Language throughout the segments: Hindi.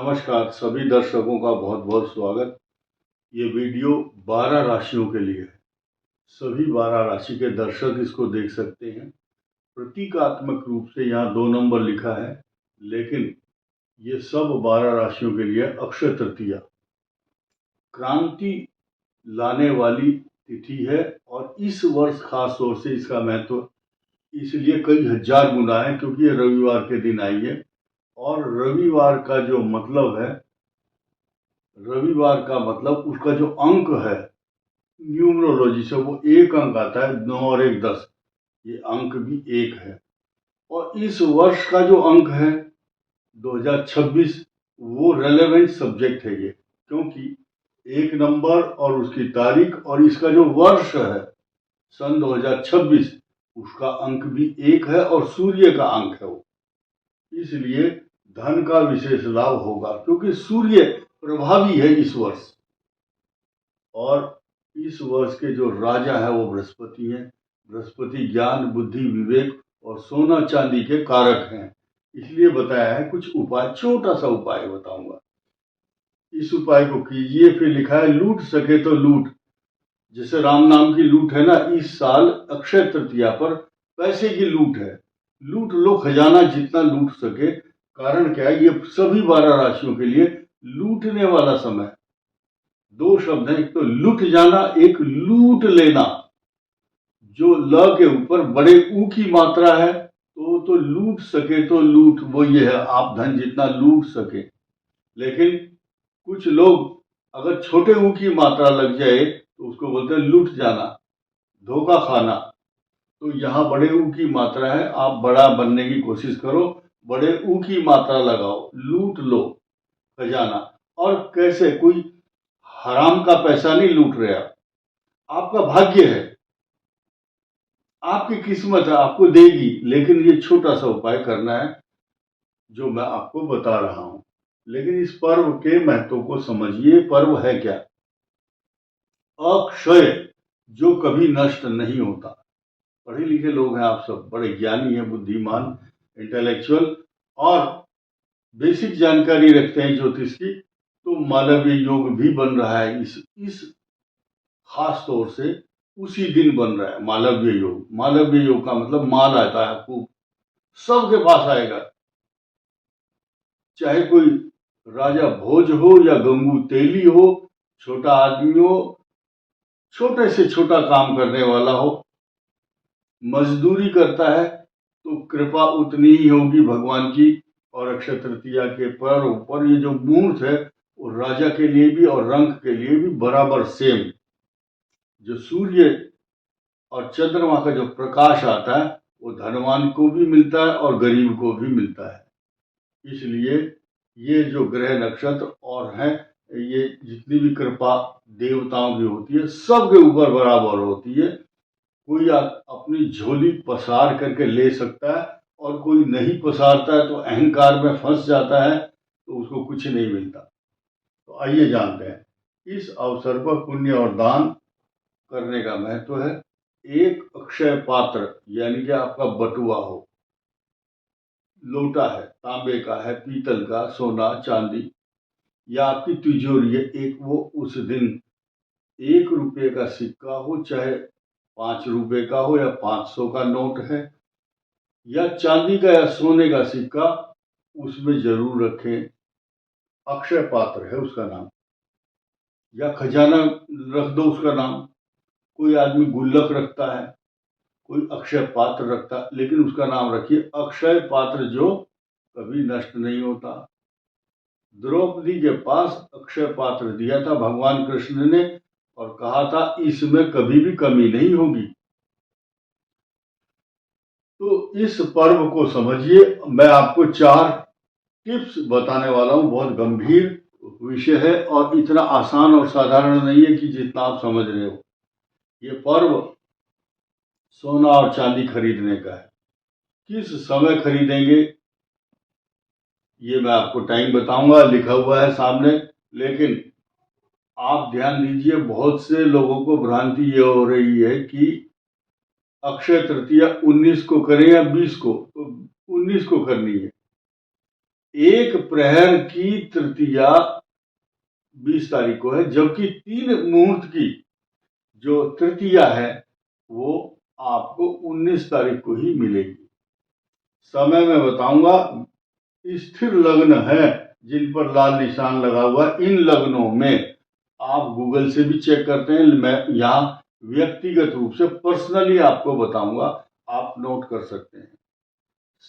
नमस्कार सभी दर्शकों का बहुत बहुत स्वागत। ये वीडियो 12 राशियों के लिए है। सभी 12 राशि के दर्शक इसको देख सकते हैं। प्रतीकात्मक रूप से यहाँ 2 नंबर लिखा है, लेकिन ये सब 12 राशियों के लिए अक्षय तृतीया क्रांति लाने वाली तिथि है। और इस वर्ष खास तौर से इसका महत्व इसलिए कई हजार गुना है क्योंकि ये रविवार के दिन आई है। और रविवार का जो मतलब है, रविवार का मतलब उसका जो अंक है न्यूमरोलॉजी से, वो एक अंक आता है। 9 और 1 10, ये अंक भी एक है। और इस वर्ष का जो अंक है 2026, वो रेलेवेंट सब्जेक्ट है ये, क्योंकि 1 नंबर और उसकी तारीख और इसका जो वर्ष है सन 2026, उसका अंक भी एक है और सूर्य का अंक है वो। इसलिए धन का विशेष लाभ होगा क्योंकि सूर्य प्रभावी है इस वर्ष। और इस वर्ष के जो राजा है वो बृहस्पति हैं। बृहस्पति ज्ञान, बुद्धि, विवेक और सोना चांदी के कारक हैं। इसलिए बताया है कुछ उपाय, छोटा सा उपाय बताऊंगा। इस उपाय को कीजिए। फिर लिखा है लूट सके तो लूट, जैसे राम नाम की लूट है ना, इस साल अक्षय तृतीया पर पैसे की लूट है। लूट लो खजाना जितना लूट सके। कारण क्या है, ये सभी 12 राशियों के लिए लूटने वाला समय। 2 शब्द हैं, एक तो लुट जाना, एक लूट लेना। जो ल के ऊपर बड़े ऊ की मात्रा है तो लूट सके तो लूट, वो ये है आप धन जितना लूट सके। लेकिन कुछ लोग अगर छोटे ऊ की मात्रा लग जाए तो उसको बोलते हैं लूट जाना, धोखा खाना। तो यहाँ बड़े ऊ की मात्रा है, आप बड़ा बनने की कोशिश करो, बड़े ऊ की मात्रा लगाओ, लूट लो खजाना। और कैसे, कोई हराम का पैसा नहीं लूट रहे आप, आपका भाग्य है, आपकी किस्मत है, आपको देगी। लेकिन ये छोटा सा उपाय करना है जो मैं आपको बता रहा हूं। लेकिन इस पर्व के महत्व को समझिए। पर्व है क्या? अक्षय, जो कभी नष्ट नहीं होता। पढ़े लिखे लोग हैं आप सब, बड़े ज्ञानी हैं, बुद्धिमान, इंटेलेक्चुअल और बेसिक जानकारी रखते हैं ज्योतिष की। तो मालवीय योग भी बन रहा है इस खास तौर से उसी दिन बन रहा है मालवीय योग। मालवीय योग का मतलब माल आता है खूब, सबके पास आएगा। चाहे कोई राजा भोज हो या गंगू तेली हो, छोटा आदमी हो, छोटे से छोटा काम करने वाला हो, मजदूरी करता है तो कृपा उतनी ही होगी भगवान की। और अक्षय तृतीया के पर्व पर ये जो मुहूर्त है वो राजा के लिए भी और रंक के लिए भी बराबर सेम। जो सूर्य और चंद्रमा का जो प्रकाश आता है वो धनवान को भी मिलता है और गरीब को भी मिलता है। इसलिए ये जो ग्रह नक्षत्र और हैं, ये जितनी भी कृपा देवताओं की होती है सबके ऊपर बराबर होती है। कोई अपनी झोली पसार करके ले सकता है और कोई नहीं पसारता है तो अहंकार में फंस जाता है तो उसको कुछ नहीं मिलता। तो आइए जानते हैं इस अवसर पर पुण्य और दान करने का महत्व है। एक अक्षय पात्र यानी कि आपका बटुआ हो, लोटा है, तांबे का है, पीतल का, सोना चांदी, या आपकी तिजोरी है एक, वो उस दिन 1 रुपये का सिक्का हो, चाहे 5 रुपये का हो या 500 का नोट है, या चांदी का या सोने का सिक्का, उसमें जरूर रखें। अक्षय पात्र है उसका नाम, या खजाना रख दो उसका नाम। कोई आदमी गुल्लक रखता है, कोई अक्षय पात्र रखता है, लेकिन उसका नाम रखिए अक्षय पात्र, जो कभी नष्ट नहीं होता। द्रौपदी के पास अक्षय पात्र दिया था भगवान कृष्ण ने और कहा था इसमें कभी भी कमी नहीं होगी। तो इस पर्व को समझिए। मैं आपको 4 टिप्स बताने वाला हूं। बहुत गंभीर विषय है और इतना आसान और साधारण नहीं है कि जितना आप समझ रहे हो। ये पर्व सोना और चांदी खरीदने का है। किस समय खरीदेंगे ये मैं आपको टाइम बताऊंगा, लिखा हुआ है सामने। लेकिन आप ध्यान दीजिए, बहुत से लोगों को भ्रांति ये हो रही है कि अक्षय तृतीया 19 को करें या 20 को। तो 19 को करनी है। एक प्रहर की तृतीया 20 तारीख को है, जबकि 3 मुहूर्त की जो तृतीया है वो आपको 19 तारीख को ही मिलेगी। समय मैं बताऊंगा। स्थिर लग्न है जिन पर लाल निशान लगा हुआ, इन लग्नों में आप गूगल से भी चेक करते हैं, मैं यहाँ व्यक्तिगत रूप से पर्सनली आपको बताऊंगा, आप नोट कर सकते हैं।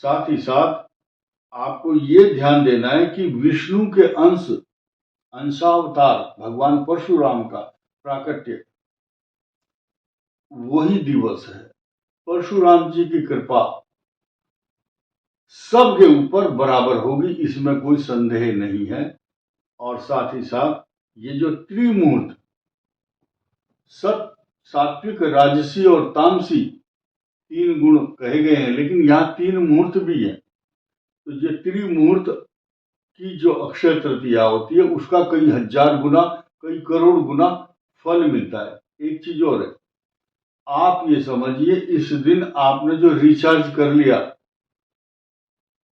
साथ ही साथ आपको ये ध्यान देना है कि विष्णु के अंशावतार भगवान परशुराम का प्राकट्य वही दिवस है। परशुराम जी की कृपा सबके ऊपर बराबर होगी, इसमें कोई संदेह नहीं है। और साथ ही साथ ये जो त्रिमूर्त सात्विक, राजसी और तामसी 3 गुण कहे गए हैं, लेकिन यहाँ 3 मुहूर्त भी है। तो ये त्रिमूर्त की जो अक्षय तृतीया होती है उसका कई हजार गुना, कई करोड़ गुना फल मिलता है। एक चीज और है, आप ये समझिए इस दिन आपने जो रिचार्ज कर लिया,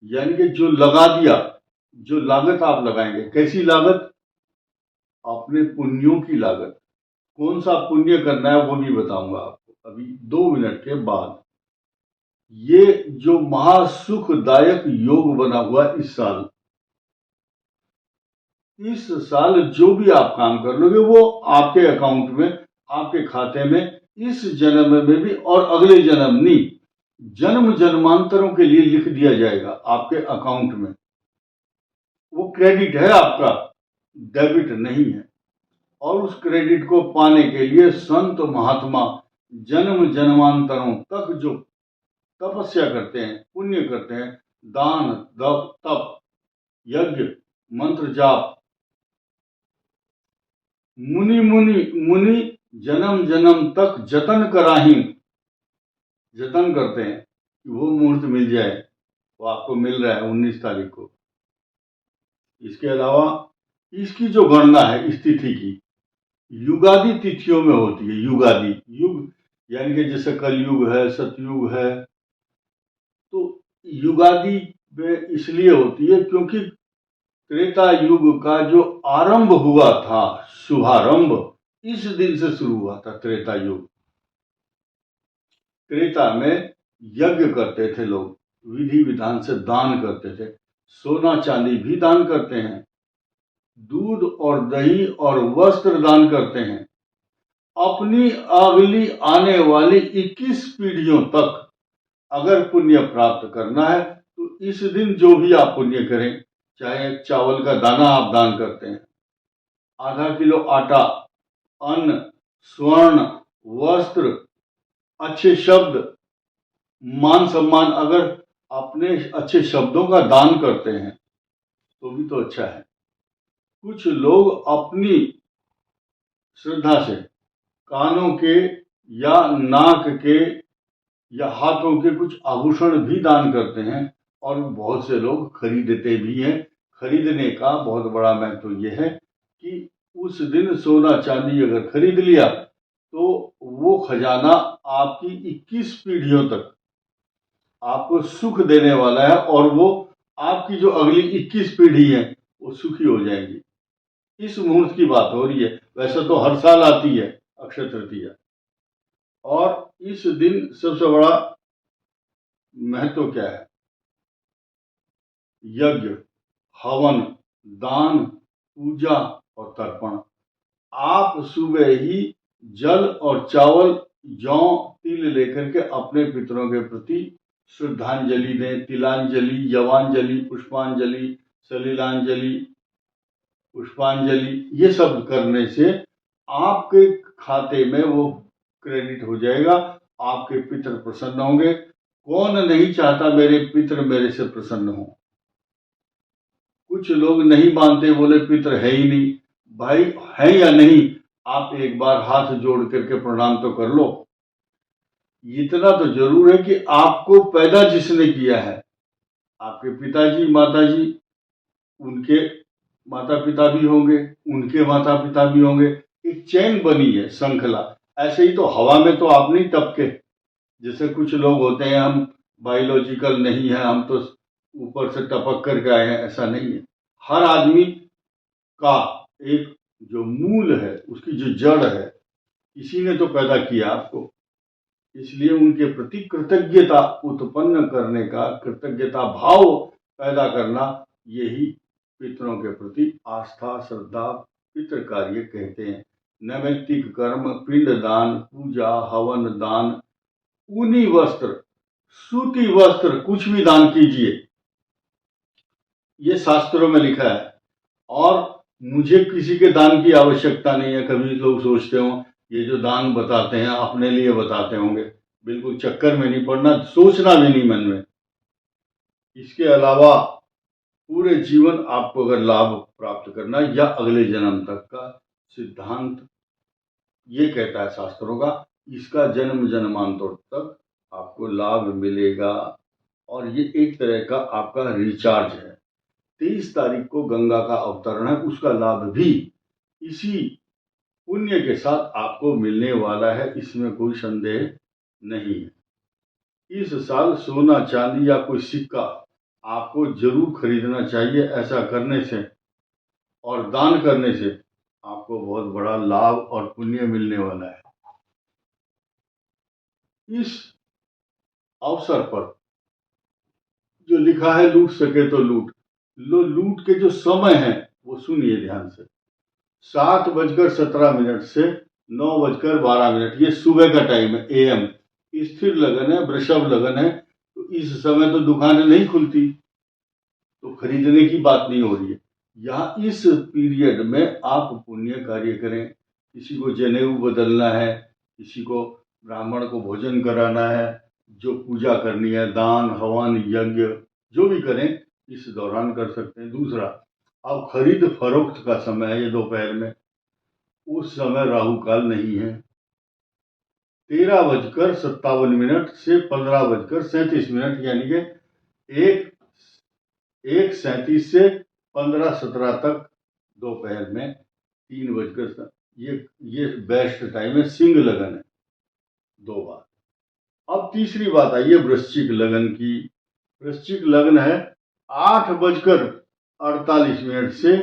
यानी कि जो लगा दिया, जो लागत आप लगाएंगे, कैसी लागत? अपने पुण्यों की लागत। कौन सा पुण्य करना है वो भी बताऊंगा आपको अभी 2 मिनट के बाद। ये जो महासुखदायक योग बना हुआ इस साल जो भी आप काम कर लोगे वो आपके अकाउंट में, आपके खाते में इस जन्म में भी और अगले जन्म नहीं, जन्म जन्मांतरों के लिए लिख दिया जाएगा आपके अकाउंट में। वो क्रेडिट है आपका, डेबिट नहीं है। और उस क्रेडिट को पाने के लिए संत महात्मा जन्म जन्मांतरों तक जो तपस्या करते हैं, पुण्य करते हैं, दान तप यज्ञ मंत्र जाप, मुनि जन्म जन्म तक जतन कराही, जतन करते हैं कि वो मुहूर्त मिल जाए। वो आपको मिल रहा है 19 तारीख को। इसके अलावा इसकी जो गणना है इस तिथि की, युगादि तिथियों में होती है। युगादि युग यानी कि जैसे कलयुग है, सतयुग है, तो युगादि में इसलिए होती है क्योंकि त्रेता युग का जो आरंभ हुआ था, शुभारंभ इस दिन से शुरू हुआ था। त्रेता युग, त्रेता में यज्ञ करते थे लोग, विधि विधान से दान करते थे, सोना चांदी भी दान करते हैं, दूध और दही और वस्त्र दान करते हैं। अपनी अगली आने वाली 21 पीढ़ियों तक अगर पुण्य प्राप्त करना है तो इस दिन जो भी आप पुण्य करें, चाहे चावल का दाना आप दान करते हैं, आधा किलो आटा, अन्न, स्वर्ण, वस्त्र, अच्छे शब्द, मान सम्मान, अगर अपने अच्छे शब्दों का दान करते हैं तो भी तो अच्छा है। कुछ लोग अपनी श्रद्धा से कानों के या नाक के या हाथों के कुछ आभूषण भी दान करते हैं, और बहुत से लोग खरीदते भी हैं। खरीदने का बहुत बड़ा महत्व यह है कि उस दिन सोना चांदी अगर खरीद लिया तो वो खजाना आपकी 21 पीढ़ियों तक आपको सुख देने वाला है, और वो आपकी जो अगली 21 पीढ़ी है वो सुखी हो जाएंगी। इस मुहूर्त की बात हो रही है। वैसे तो हर साल आती है अक्षय तृतीया, और इस दिन सबसे बड़ा महत्व क्या है? यज्ञ, हवन, दान, पूजा और तर्पण। आप सुबह ही जल और चावल, जौ, तिल लेकर के अपने पितरों के प्रति श्रद्धांजलि दें। तिलांजलि, यवांजलि, पुष्पांजलि, सलिलांजलि, पुष्पांजलि, ये सब करने से आपके खाते में वो क्रेडिट हो जाएगा। आपके पितर प्रसन्न होंगे। कौन नहीं चाहता मेरे पितर मेरे से प्रसन्न हो? कुछ लोग नहीं मानते, बोले पितर है ही नहीं। भाई है या नहीं, आप एक बार हाथ जोड़ करके प्रणाम तो कर लो। इतना तो जरूर है कि आपको पैदा जिसने किया है, आपके पिताजी माताजी, उनके माता पिता भी होंगे, उनके माता पिता भी होंगे। एक चैन बनी है, श्रृंखला। ऐसे ही तो हवा में तो आप नहीं टपके। जैसे कुछ लोग होते हैं, हम बायोलॉजिकल नहीं है, हम तो ऊपर से टपक करके आए हैं, ऐसा नहीं है। हर आदमी का एक जो मूल है, उसकी जो जड़ है, किसी ने तो पैदा किया आपको, इसलिए उनके प्रति कृतज्ञता उत्पन्न करने का, कृतज्ञता भाव पैदा करना, यही पितरों के प्रति आस्था, श्रद्धा, पितृ कार्य कहते हैं। नैमित्तिक कर्म, पिंड दान, पूजा, हवन दान, ऊनी वस्त्र, सूती वस्त्र, कुछ भी दान कीजिए, ये शास्त्रों में लिखा है। और मुझे किसी के दान की आवश्यकता नहीं है। कभी लोग सोचते हो ये जो दान बताते हैं अपने लिए बताते होंगे, बिल्कुल चक्कर में नहीं पड़ना, सोचना भी नहीं मन में। इसके अलावा पूरे जीवन आपको अगर लाभ प्राप्त करना या अगले जन्म तक का सिद्धांत ये कहता है शास्त्रों का, इसका जन्म जन्मांतर तक आपको लाभ मिलेगा। और ये एक तरह का आपका रिचार्ज है। 23 तारीख को गंगा का अवतरण है, उसका लाभ भी इसी पुण्य के साथ आपको मिलने वाला है, इसमें कोई संदेह नहीं है। इस साल सोना, चांदी या कोई सिक्का आपको जरूर खरीदना चाहिए। ऐसा करने से और दान करने से आपको बहुत बड़ा लाभ और पुण्य मिलने वाला है। इस अवसर पर जो लिखा है, लूट सके तो लूट लो, लूट के जो समय है वो सुनिए ध्यान से। 7:17 से 9:12, ये सुबह का टाइम है, AM। स्थिर लगन है, वृषभ लगन है, तो इस समय तो दुकानें नहीं खुलती, तो खरीदने की बात नहीं हो रही है। यहाँ इस पीरियड में आप पुण्य कार्य करें। किसी को जनेऊ बदलना है, किसी को ब्राह्मण को भोजन कराना है, जो पूजा करनी है, दान, हवन, यज्ञ जो भी करें इस दौरान कर सकते हैं। दूसरा, अब खरीद फरोख्त का समय है, ये दोपहर में, उस समय राहु काल नहीं है। 13:57 से 15:37, यानी कि 1:37 से 15:17 तक दोपहर में, 3:00 ये बेस्ट टाइम है। सिंह लगन है 2 बार। अब तीसरी बात आई है वृश्चिक लगन की। वृश्चिक लगन है 8:48 से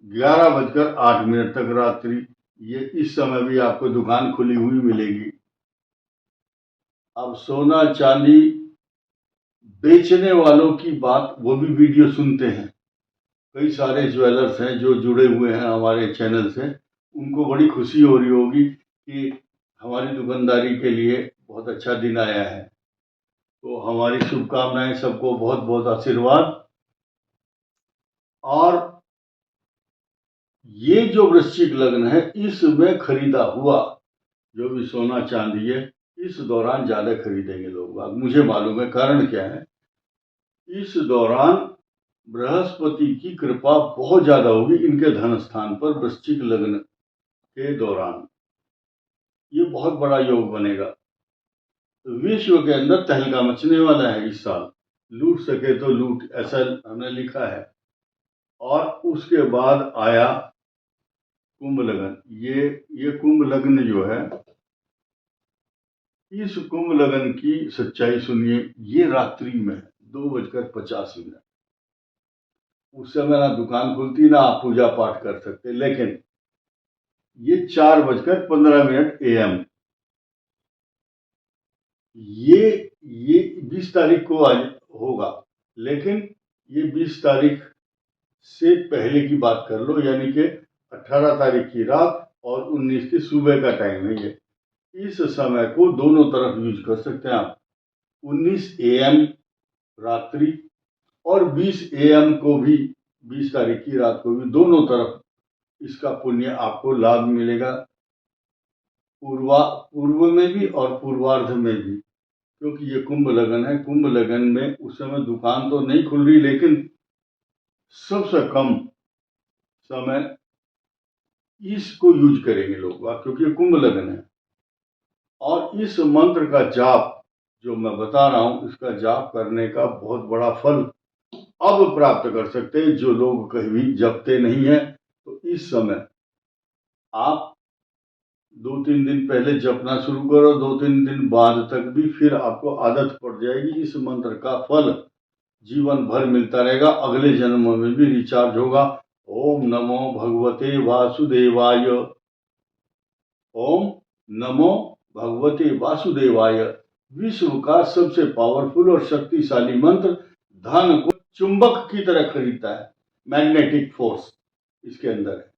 11:08 तक रात्रि। ये इस समय भी आपको दुकान खुली हुई मिलेगी। अब सोना चांदी बेचने वालों की बात, वो भी वीडियो सुनते हैं। कई सारे ज्वेलर्स हैं जो जुड़े हुए हैं हमारे चैनल से, उनको बड़ी खुशी हो रही होगी कि हमारी दुकानदारी के लिए बहुत अच्छा दिन आया है। तो हमारी शुभकामनाएं, सबको बहुत बहुत आशीर्वाद। और ये जो वृश्चिक लग्न है, इसमें खरीदा हुआ जो भी सोना चांदी है, इस दौरान ज्यादा खरीदेंगे लोग। मुझे मालूम है, कारण क्या है, इस दौरान बृहस्पति की कृपा बहुत ज्यादा होगी इनके धन स्थान पर। वृश्चिक लग्न के दौरान ये बहुत बड़ा योग बनेगा। विश्व के अंदर तहलका मचने वाला है इस साल। लूट सके तो लूट, ऐसा हमने लिखा है। और उसके बाद आया कुंभ लगन। ये कुंभ लग्न जो है, इस कुंभ लगन की सच्चाई सुनिए। ये रात्रि में 2:50, उस समय ना दुकान खुलती, ना आप पूजा पाठ कर सकते। लेकिन ये 4:15 AM, ये 20 तारीख को आज होगा। लेकिन ये 20 तारीख से पहले की बात कर लो, यानी कि 18 तारीख की रात और 19 की सुबह का टाइम है ये। इस समय को दोनों तरफ यूज कर सकते हैं आप। 19 AM रात्रि और 20 AM को भी, 20 तारीख की रात को भी, दोनों तरफ इसका पुण्य आपको लाभ मिलेगा। पूर्व में भी और पूर्वार्ध में भी, क्योंकि ये कुंभ लगन है। कुंभ लगन में उस समय दुकान तो नहीं खुल रही, लेकिन सबसे कम समय इसको यूज करेंगे लोग, क्योंकि ये कुंभ लगन है। और इस मंत्र का जाप जो मैं बता रहा हूं, इसका जाप करने का बहुत बड़ा फल अब प्राप्त कर सकते हैं। जो लोग कहीं भी जपते नहीं है, तो इस समय आप 2-3 दिन पहले जपना शुरू करो, 2-3 दिन बाद तक भी, फिर आपको आदत पड़ जाएगी। इस मंत्र का फल जीवन भर मिलता रहेगा, अगले जन्म में भी रिचार्ज होगा। ओम नमो भगवते वासुदेवाय। ओम नमो भगवते वासुदेवाय। विश्व का सबसे पावरफुल और शक्तिशाली मंत्र धन को चुंबक की तरह खरीदता है, मैग्नेटिक फोर्स इसके अंदर है।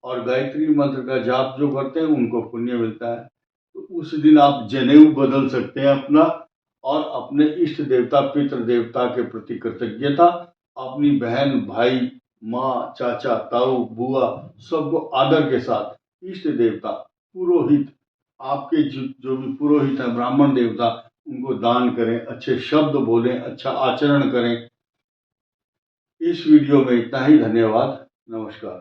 और गायत्री मंत्र का जाप जो करते हैं उनको पुण्य मिलता है। तो उस दिन आप जनेऊ बदल सकते हैं अपना, और अपने इष्ट देवता पितृ देवता के प्रति कृतज्ञता, अपनी बहन भाई माँ चाचा ताऊ बुआ सबको आदर के साथ, इष्ट देवता पुरोहित, आपके जो भी पुरोहित है ब्राह्मण देवता, उनको दान करें, अच्छे शब्द बोलें, अच्छा आचरण करें। इस वीडियो में इतना ही। धन्यवाद। नमस्कार।